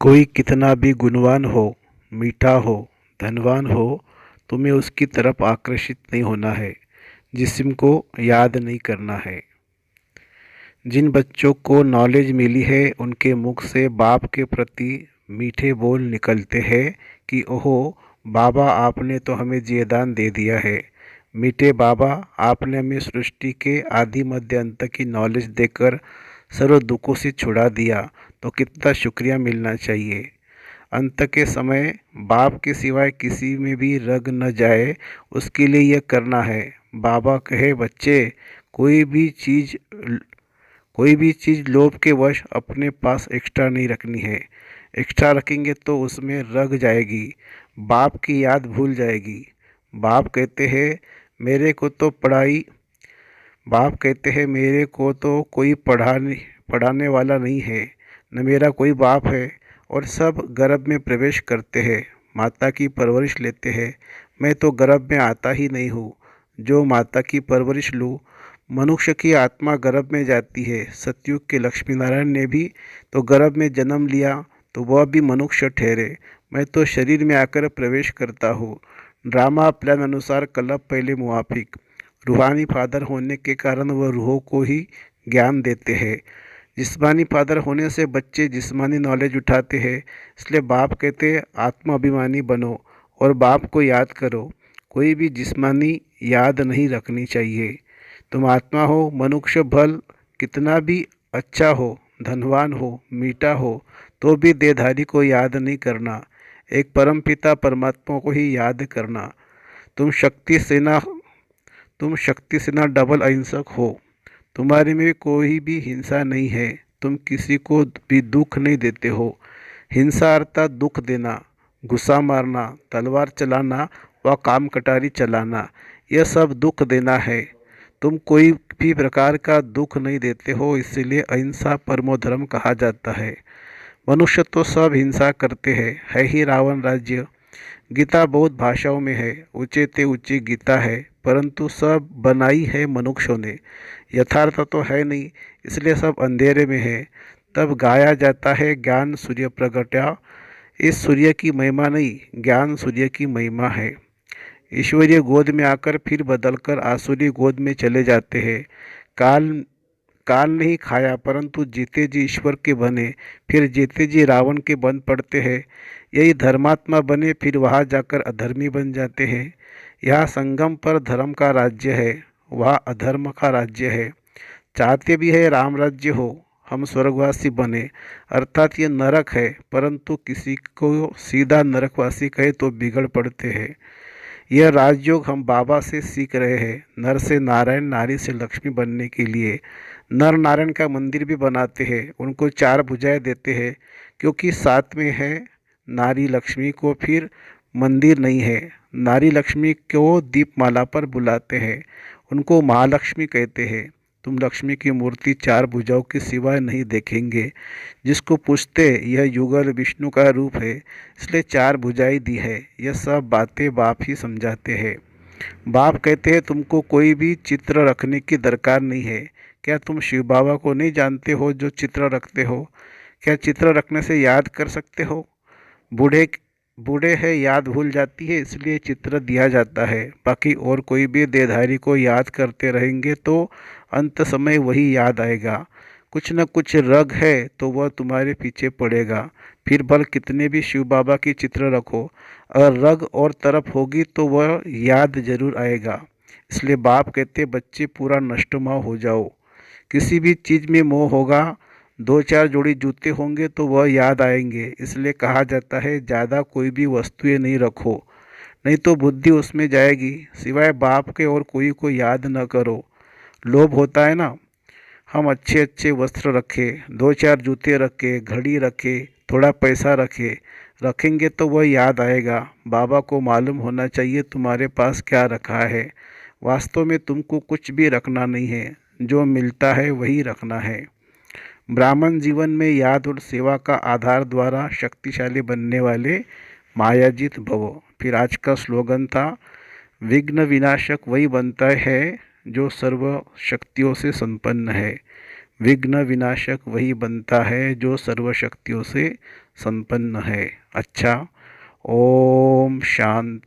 कोई कितना भी गुणवान हो, मीठा हो, धनवान हो, तुम्हें उसकी तरफ आकर्षित नहीं होना है, जिस्म को याद नहीं करना है। जिन बच्चों को नॉलेज मिली है उनके मुख से बाप के प्रति मीठे बोल निकलते हैं कि ओहो बाबा आपने तो हमें जीवदान दे दिया है। मीठे बाबा आपने हमें सृष्टि के आदि मध्य अंत की नॉलेज देकर सर्व दुखों से छुड़ा दिया, तो कितना शुक्रिया मिलना चाहिए। अंत के समय बाप के सिवाय किसी में भी रग न जाए, उसके लिए यह करना है। बाबा कहे बच्चे, कोई भी चीज़ कोई भी चीज़ लोभ के वश अपने पास एक्स्ट्रा नहीं रखनी है। एक्स्ट्रा रखेंगे तो उसमें रग जाएगी, बाप की याद भूल जाएगी। बाप कहते हैं मेरे को तो पढ़ाई बाप कहते हैं मेरे को तो कोई पढ़ाने वाला नहीं है, न मेरा कोई बाप है। और सब गर्भ में प्रवेश करते हैं, माता की परवरिश लेते हैं। मैं तो गर्भ में आता ही नहीं हूँ, जो माता की परवरिश लूँ। मनुष्य की आत्मा गर्भ में जाती है। सतयुग के लक्ष्मी नारायण ने भी तो गर्भ में जन्म लिया, तो वह भी मनुष्य ठहरे। मैं तो शरीर में आकर प्रवेश करता हूँ। ड्रामा प्लान अनुसार कलब पहले मुआफिक। रूहानी फादर होने के कारण वह रूहों को ही ज्ञान देते हैं। जिस्मानी फादर होने से बच्चे जिस्मानी नॉलेज उठाते हैं। इसलिए बाप कहते हैं आत्मा अभिमानी बनो और बाप को याद करो। कोई भी जिस्मानी याद नहीं रखनी चाहिए। तुम आत्मा हो। मनुष्य भल कितना भी अच्छा हो, धनवान हो, मीठा हो, तो भी देहधारी को याद नहीं करना। एक परमपिता परमात्मा को ही याद करना। तुम शक्ति सेना तुम शक्ति सेना डबल अहिंसक हो। तुम्हारे में कोई भी हिंसा नहीं है। तुम किसी को भी दुख नहीं देते हो। हिंसा अर्थात दुख देना, गुस्सा मारना, तलवार चलाना व काम कटारी चलाना, यह सब दुख देना है। तुम कोई भी प्रकार का दुख नहीं देते हो, इसीलिए अहिंसा परमो धर्म कहा जाता है। मनुष्य तो सब हिंसा करते हैं, है ही रावण राज्य। गीता बहुत भाषाओं में है, ऊंचे ते ऊंची गीता है, परंतु सब बनाई है मनुष्यों ने। यथार्थ तो है नहीं, इसलिए सब अंधेरे में है। तब गाया जाता है ज्ञान सूर्य प्रगटा। इस सूर्य की महिमा नहीं, ज्ञान सूर्य की महिमा है। ईश्वरीय गोद में आकर फिर बदलकर आसुरी गोद में चले जाते हैं। काल काल नहीं खाया, परंतु जीते जी ईश्वर के बने, फिर जीते जी रावण के बन पड़ते हैं। यही धर्मात्मा बने, फिर वहाँ जाकर अधर्मी बन जाते हैं। यहाँ संगम पर धर्म का राज्य है, वहाँ अधर्म का राज्य है। चाहते भी है राम राज्य हो, हम स्वर्गवासी बने, अर्थात ये नरक है, परंतु किसी को सीधा नरकवासी कहे तो बिगड़ पड़ते हैं। यह राजयोग हम बाबा से सीख रहे हैं। नर से नारायण, नारी से लक्ष्मी बनने के लिए नर नारायण का मंदिर भी बनाते हैं, उनको चार भुजाएं देते हैं, क्योंकि साथ में है नारी लक्ष्मी को फिर मंदिर नहीं है। नारी लक्ष्मी को दीपमाला पर बुलाते हैं, उनको महालक्ष्मी कहते हैं। तुम लक्ष्मी की मूर्ति चार भुजाओं के सिवाय नहीं देखेंगे। जिसको पूछते यह युगल विष्णु का रूप है, इसलिए चार भुजाएं दी है। यह सब बातें बाप ही समझाते हैं। बाप कहते हैं तुमको कोई भी चित्र रखने की दरकार नहीं है। क्या तुम शिव बाबा को नहीं जानते हो जो चित्र रखते हो? क्या चित्र रखने से याद कर सकते हो? बूढ़े बूढ़े हैं, याद भूल जाती है, इसलिए चित्र दिया जाता है। बाकी और कोई भी देहधारी को याद करते रहेंगे तो अंत समय वही याद आएगा। कुछ न कुछ रग है तो वह तुम्हारे पीछे पड़ेगा। फिर भल कितने भी शिव बाबा की चित्र रखो, अगर रग और तरफ होगी तो वह याद जरूर आएगा। इसलिए बाप कहते बच्चे पूरा नष्टमा हो जाओ। किसी भी चीज़ में मोह होगा, दो चार जोड़ी जूते होंगे तो वह याद आएंगे। इसलिए कहा जाता है ज़्यादा कोई भी वस्तुएं नहीं रखो, नहीं तो बुद्धि उसमें जाएगी। सिवाय बाप के और कोई को याद न करो। लोभ होता है ना, हम अच्छे अच्छे वस्त्र रखें, दो चार जूते रखें, घड़ी रखें, थोड़ा पैसा रखेंगे तो वह याद आएगा। बाबा को मालूम होना चाहिए तुम्हारे पास क्या रखा है। वास्तव में तुमको कुछ भी रखना नहीं है, जो मिलता है वही रखना है। ब्राह्मण जीवन में याद और सेवा का आधार द्वारा शक्तिशाली बनने वाले मायाजीत भवो। फिर आज का स्लोगन था, विघ्न विनाशक वही बनता है जो सर्व शक्तियों से संपन्न है। विघ्न विनाशक वही बनता है जो सर्वशक्तियों से संपन्न है। अच्छा, ओम शांति।